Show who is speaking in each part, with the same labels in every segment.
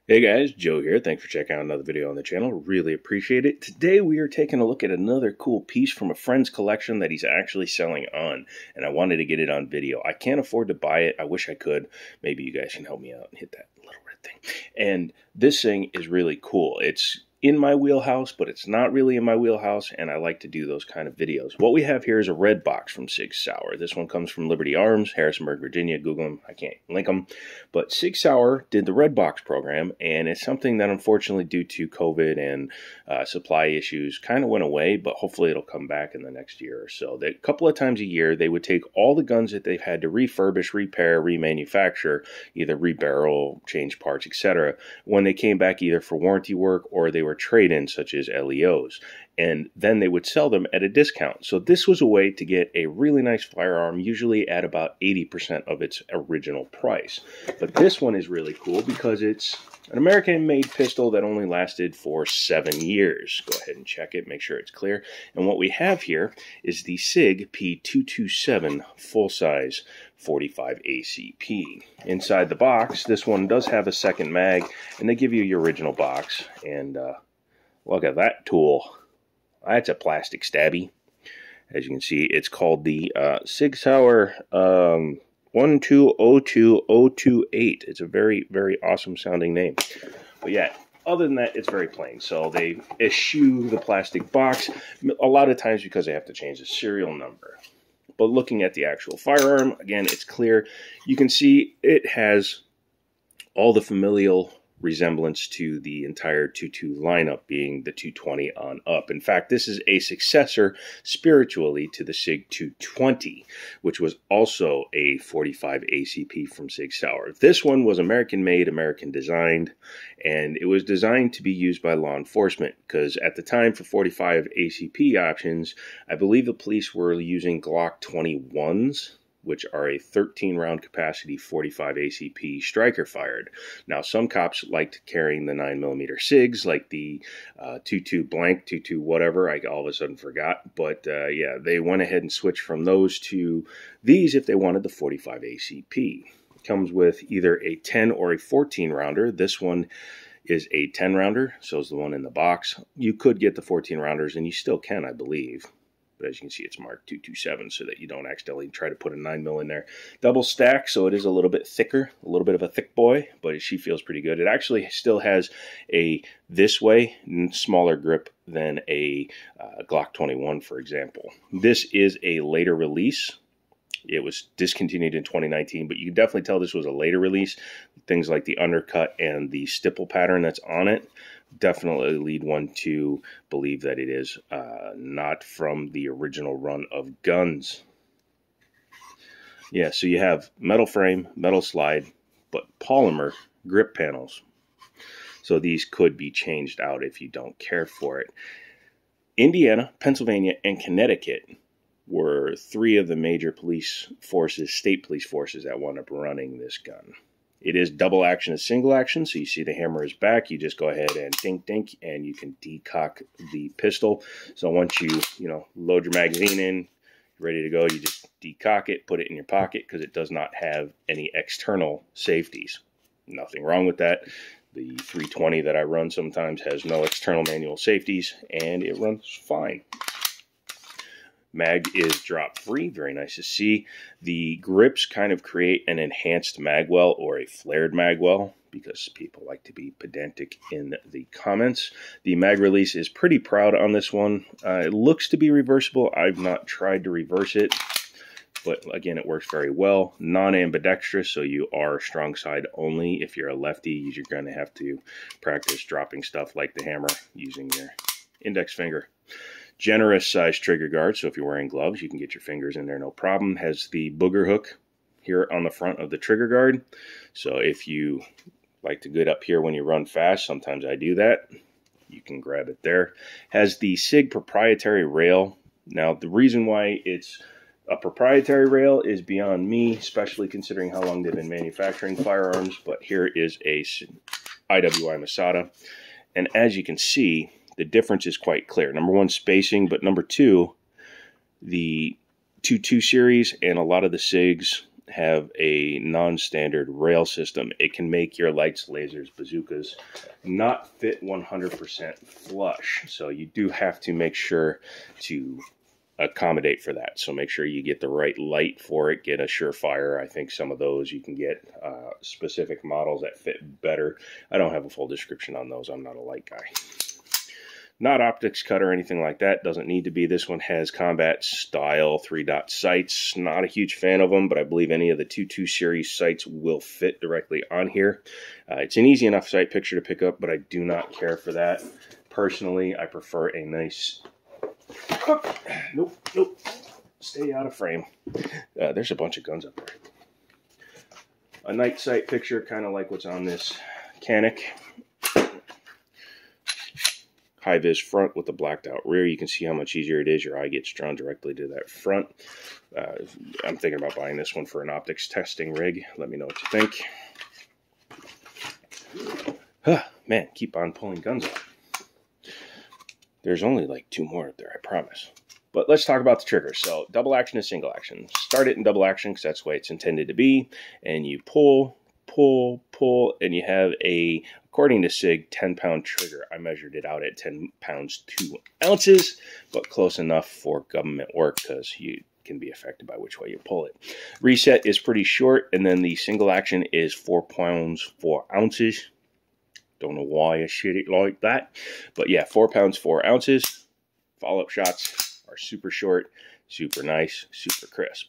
Speaker 1: Hey guys, Joe here. Thanks for checking out another video on the channel. Really appreciate it. Today we are taking a look at another cool piece from a friend's collection that he's actually selling on, and I wanted to get it on video. I can't afford to buy it. I wish I could. Maybe you guys can help me out and hit that little red thing. And this thing is really cool. It's in my wheelhouse, but it's not really in my wheelhouse, and I like to do those kind of videos. What we have here is a red box from Sig Sauer. This one comes from Liberty Arms, Harrisonburg, Virginia. Google them. I can't link them. But Sig Sauer did the red box program, and it's something that unfortunately due to COVID and supply issues kind of went away, but hopefully it'll come back in the next year or so. A couple of times a year, they would take all the guns that they've had to refurbish, repair, remanufacture, either rebarrel, change parts, etc., when they came back either for warranty work or they were trade-ins such as LEOs, and then they would sell them at a discount. So this was a way to get a really nice firearm, usually at about 80% of its original price. But this one is really cool because it's an American-made pistol that only lasted for 7 years. Go ahead and check it, make sure it's clear. And what we have here is the Sig p227 full-size 45 ACP. Inside the box, this one does have a second mag, and they give you your original box. And look at that tool. That's a plastic stabby. As you can see, it's called the Sig Sauer 1202028. It's a very, very awesome sounding name. But yeah, other than that, it's very plain. So they issue the plastic box a lot of times because they have to change the serial number. But looking at the actual firearm, again, it's clear. You can see it has all the familial resemblance to the entire 2.2 lineup, being the 220 on up. In fact, this is a successor spiritually to the Sig 220, which was also a 45 ACP from Sig Sauer. This one was American made, American designed, and it was designed to be used by law enforcement because at the time for 45 ACP options, I believe the police were using Glock 21s, which are a 13-round capacity 45 ACP striker fired. Now, some cops liked carrying the 9mm SIGs, like the 2.2 blank, 2.2 whatever, I all of a sudden forgot. But yeah, they went ahead and switched from those to these if they wanted the 45 ACP. It comes with either a 10 or a 14-rounder. This one is a 10-rounder, so is the one in the box. You could get the 14-rounders, and you still can, I believe. But as you can see, it's marked 227 so that you don't accidentally try to put a 9mm in there. Double stack, so it is a little bit thicker, a little bit of a thick boy, but she feels pretty good. It actually still has a this way smaller grip than a Glock 21, for example. This is a later release. It was discontinued in 2019, but you can definitely tell this was a later release. Things like the undercut and the stipple pattern that's on it definitely lead one to believe that it is not from the original run of guns. Yeah, so you have metal frame, metal slide, but polymer grip panels. So these could be changed out if you don't care for it. Indiana, Pennsylvania, and Connecticut were three of the major police forces, state police forces, that wound up running this gun. It is double action and single action, so you see the hammer is back. You just go ahead and dink, dink, and you can decock the pistol. So once you load your magazine in, ready to go, you just decock it, put it in your pocket, because it does not have any external safeties. Nothing wrong with that. The 320 that I run sometimes has no external manual safeties, and it runs fine. Mag is drop free, very nice to see. The grips kind of create an enhanced magwell or a flared magwell because people like to be pedantic in the comments. The mag release is pretty proud on this one. It looks to be reversible. I've not tried to reverse it, but again, it works very well. Non-ambidextrous, so you are strong side only. If you're a lefty, you're going to have to practice dropping stuff like the hammer using your index finger. Generous size trigger guard, so if you're wearing gloves, you can get your fingers in there no problem. Has the booger hook here on the front of the trigger guard. So if you like to get up here when you run fast, sometimes I do that, you can grab it there. Has the Sig proprietary rail. Now, the reason why it's a proprietary rail is beyond me, especially considering how long they've been manufacturing firearms, but here is a IWI Masada. And as you can see, the difference is quite clear. Number one, spacing, but number two, the 2.2 series and a lot of the SIGs have a non-standard rail system. It can make your lights, lasers, bazookas not fit 100% flush. So you do have to make sure to accommodate for that. So make sure you get the right light for it. Get a Surefire. I think some of those you can get specific models that fit better. I don't have a full description on those. I'm not a light guy. Not optics cut or anything like that. Doesn't need to be. This one has combat style 3-dot sights. Not a huge fan of them, but I believe any of the 2.2 series sights will fit directly on here. It's an easy enough sight picture to pick up, but I do not care for that. Personally, I prefer a nice... Nope. Stay out of frame. There's a bunch of guns up there. A night sight picture, kind of like what's on this Canic. High-vis front with the blacked-out rear. You can see how much easier it is. Your eye gets drawn directly to that front. I'm thinking about buying this one for an optics testing rig. Let me know what you think. Man, keep on pulling guns out. There's only like 2 more up there, I promise. But let's talk about the trigger. So double action is single action. Start it in double action because that's the way it's intended to be. And you pull, and you have a, according to Sig, 10-pound trigger. I measured it out at 10 pounds 2 ounces, but close enough for government work because you can be affected by which way you pull it. Reset is pretty short, and then the single action is 4 pounds 4 ounces. Don't know why I said it like that, but yeah, 4 pounds 4 ounces. Follow-up shots are super short, super nice, super crisp.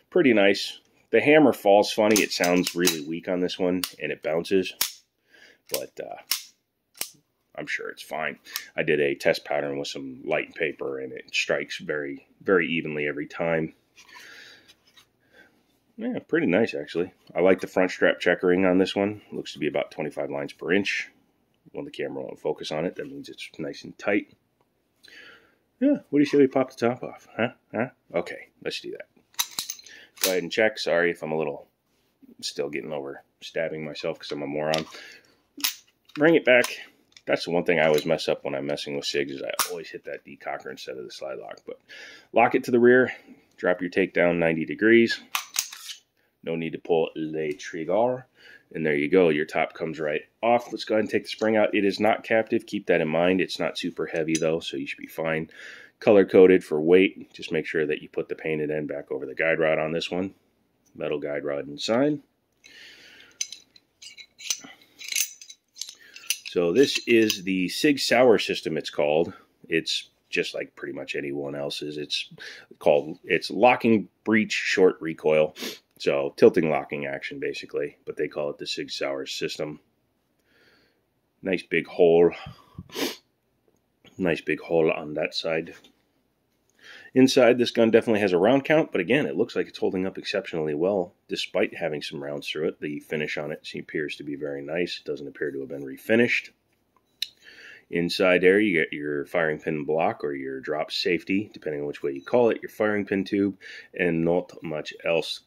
Speaker 1: Pretty nice. The hammer falls funny. It sounds really weak on this one, and it bounces, but I'm sure it's fine. I did a test pattern with some light and paper, and it strikes very, very evenly every time. Yeah, pretty nice, actually. I like the front strap checkering on this one. Looks to be about 25 lines per inch. When the camera won't focus on it, that means it's nice and tight. Yeah, what do you say we pop the top off? Huh? Okay, let's do that. Go ahead and check. Sorry if I'm a little still getting over stabbing myself because I'm a moron. Bring it back. That's the one thing I always mess up when I'm messing with SIGs is I always hit that decocker instead of the slide lock. But lock it to the rear. Drop your takedown 90 degrees. No need to pull le trigger. And there you go. Your top comes right off. Let's go ahead and take the spring out. It is not captive. Keep that in mind. It's not super heavy, though, so you should be fine. Color-coded for weight. Just make sure that you put the painted end back over the guide rod on this one. Metal guide rod inside. So this is the Sig Sauer system, it's called. It's just like pretty much anyone else's. It's locking breech short recoil. So tilting locking action basically, but they call it the Sig Sauer system. Nice big hole. Nice big hole on that side. Inside, this gun definitely has a round count, but again, it looks like it's holding up exceptionally well, despite having some rounds through it. The finish on it appears to be very nice. It doesn't appear to have been refinished. Inside there, you get your firing pin block or your drop safety, depending on which way you call it, your firing pin tube, and not much else.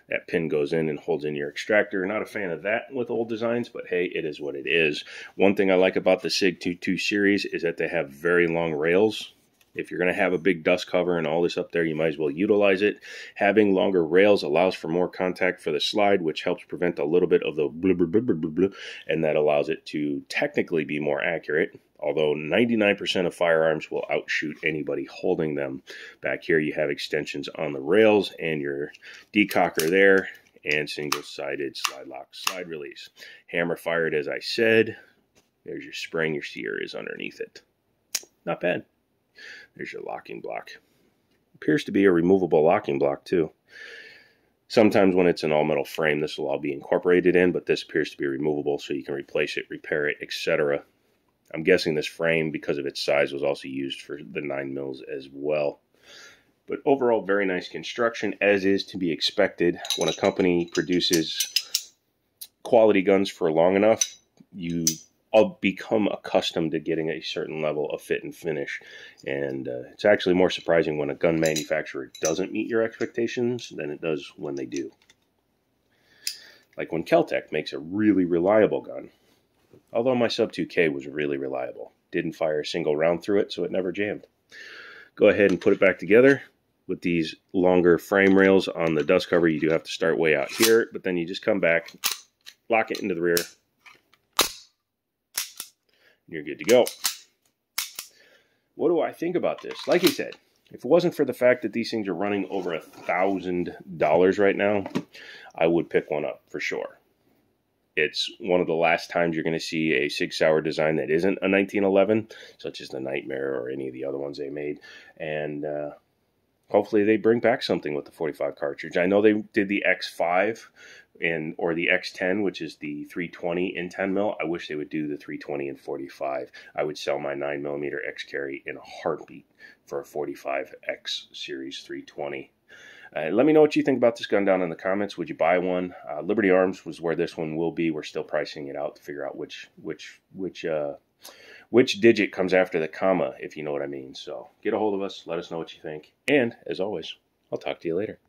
Speaker 1: That pin goes in and holds in your extractor. Not a fan of that with old designs, but hey, it is what it is. One thing I like about the Sig 2.2 series is that they have very long rails. If you're going to have a big dust cover and all this up there, you might as well utilize it. Having longer rails allows for more contact for the slide, which helps prevent a little bit of the blah, blah, blah, blah, blah, and that allows it to technically be more accurate. Although 99% of firearms will outshoot anybody holding them. Back here you have extensions on the rails and your decocker there and single-sided slide lock, slide release. Hammer fired, as I said. There's your spring, your sear is underneath it. Not bad. There's your locking block. Appears to be a removable locking block too. Sometimes when it's an all-metal frame, this will all be incorporated in, but this appears to be removable so you can replace it, repair it, etc. I'm guessing this frame, because of its size, was also used for the 9mm as well. But overall, very nice construction, as is to be expected. When a company produces quality guns for long enough, I'll become accustomed to getting a certain level of fit and finish. And it's actually more surprising when a gun manufacturer doesn't meet your expectations than it does when they do. Like when Kel-Tec makes a really reliable gun. Although my Sub 2K was really reliable. Didn't fire a single round through it, so it never jammed. Go ahead and put it back together. with these longer frame rails on the dust cover, you do have to start way out here, but then you just come back, lock it into the rear, and you're good to go. What do I think about this? Like I said, if it wasn't for the fact that these things are running over $1,000 right now, I would pick one up for sure. It's one of the last times you're going to see a Sig Sauer design that isn't a 1911, such as the Nightmare or any of the other ones they made. And hopefully they bring back something with the 45 cartridge. I know they did the X5 or the X10, which is the 320 in 10 mil. I wish they would do the 320 in 45. I would sell my 9mm X carry in a heartbeat for a 45 X Series 320. Let me know what you think about this gun down in the comments. Would you buy one? Liberty Arms was where this one will be. We're still pricing it out to figure out which digit comes after the comma, if you know what I mean. So get a hold of us. Let us know what you think. And as always, I'll talk to you later.